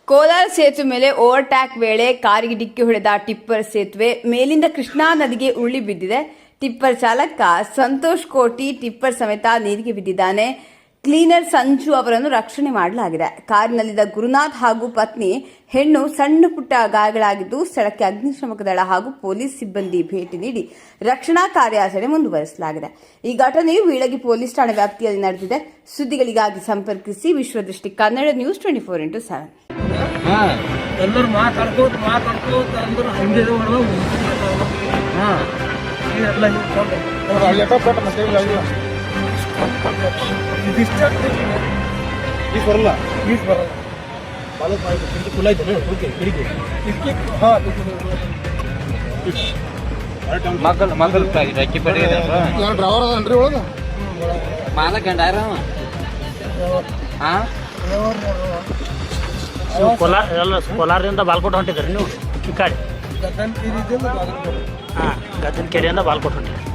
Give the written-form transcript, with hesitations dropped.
ಕೋಲಾರ ಸೇತುವೆ ಮೇಲೆ ಓವರ್ಟ್ಯಾಕ್ ವೇಳೆ ಕಾರಿಗೆ ಡಿಕ್ಕಿ ಹೊಡೆದ ಟಿಪ್ಪರ್ ಸೇತುವೆ ಮೇಲಿಂದ ಕೃಷ್ಣಾ ನದಿಗೆ ಉರುಳಿ ಬಿದ್ದಿದೆ. ಟಿಪ್ಪರ್ ಚಾಲಕ ಸಂತೋಷ್ ಕೋಟಿ ಟಿಪ್ಪರ್ ಸಮೇತ ನೀರಿಗೆ ಬಿದ್ದಿದ್ದಾನೆ. ಕ್ಲೀನರ್ ಸಂಜು ಅವರನ್ನು ರಕ್ಷಣೆ ಮಾಡಲಾಗಿದೆ. ಕಾರಿನಲ್ಲಿದ್ದ ಗುರುನಾಥ್ ಹಾಗೂ ಪತ್ನಿ ಹೆಣ್ಣು ಸಣ್ಣ ಪುಟ್ಟ ಗಾಯಗಳಾಗಿದ್ದು ಸ್ಥಳಕ್ಕೆ ಅಗ್ನಿಶಾಮಕ ದಳ ಹಾಗೂ ಪೊಲೀಸ್ ಸಿಬ್ಬಂದಿ ಭೇಟಿ ನೀಡಿ ರಕ್ಷಣಾ ಕಾರ್ಯಾಚರಣೆ ಮುಂದುವರಿಸಲಾಗಿದೆ. ಈ ಘಟನೆಯು ಬೀಳಗಿ ಪೊಲೀಸ್ ಠಾಣೆ ವ್ಯಾಪ್ತಿಯಲ್ಲಿ ನಡೆದಿದೆ. ಸುದ್ದಿಗಳಿಗಾಗಿ ಸಂಪರ್ಕಿಸಿ ವಿಶ್ವದೃಷ್ಟಿ ಕನ್ನಡ ನ್ಯೂಸ್ 24x7. ಎಲ್ಲರೂ ಮಾತಾಡ್ಕೋತ ಅಂದ್ರೆ ಹಂಗೆ ಈಸ್ ಬರಲ್ಲ ಬಾಲಕ್ ಮಾಡಿ ಕುಲ ಐತೆ ಓಕೆ ಹಿಡಿಗೆ ಮಗಲ್ ಅಕ್ಕಿ ಪಡಿ ಡ್ರೈವರ್ ಅದನ್ರಿ ಒಳಗೆ ಮಾಲಕ್ ಗಂಡಾರ ಕೋಲಾರದಿಂದ ಬಾಲ್ಕೋಟ್ ಹೊಂಟಿದ್ರಿ ನೀವು ಈ ಕಡೆ ಗದನ್ ಕೆರೆಯಿಂದ ಬಾಲ್ಕೋಟ್ ಹೊಂಟಿದ್ರಿ.